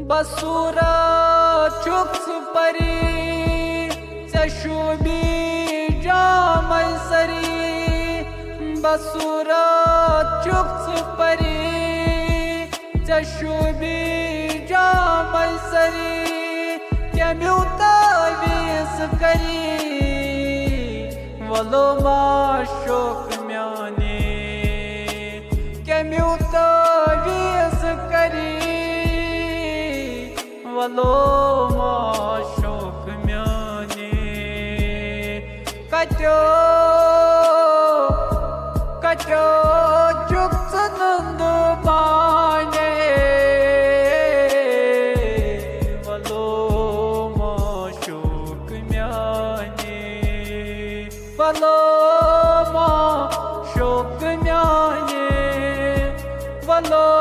बसूरा चुक्स परी चशुबी जामय सरी बसूरा चुक्स परी चशुबी जामय सरी केम्यू तावीस करी वलो माशोक म्याने केम्यू तावीस करी वलो माशोक म्याने कचो कचो जुक्स नंद बाने वलो माशोक म्याने वलो माशोक म्याने वलो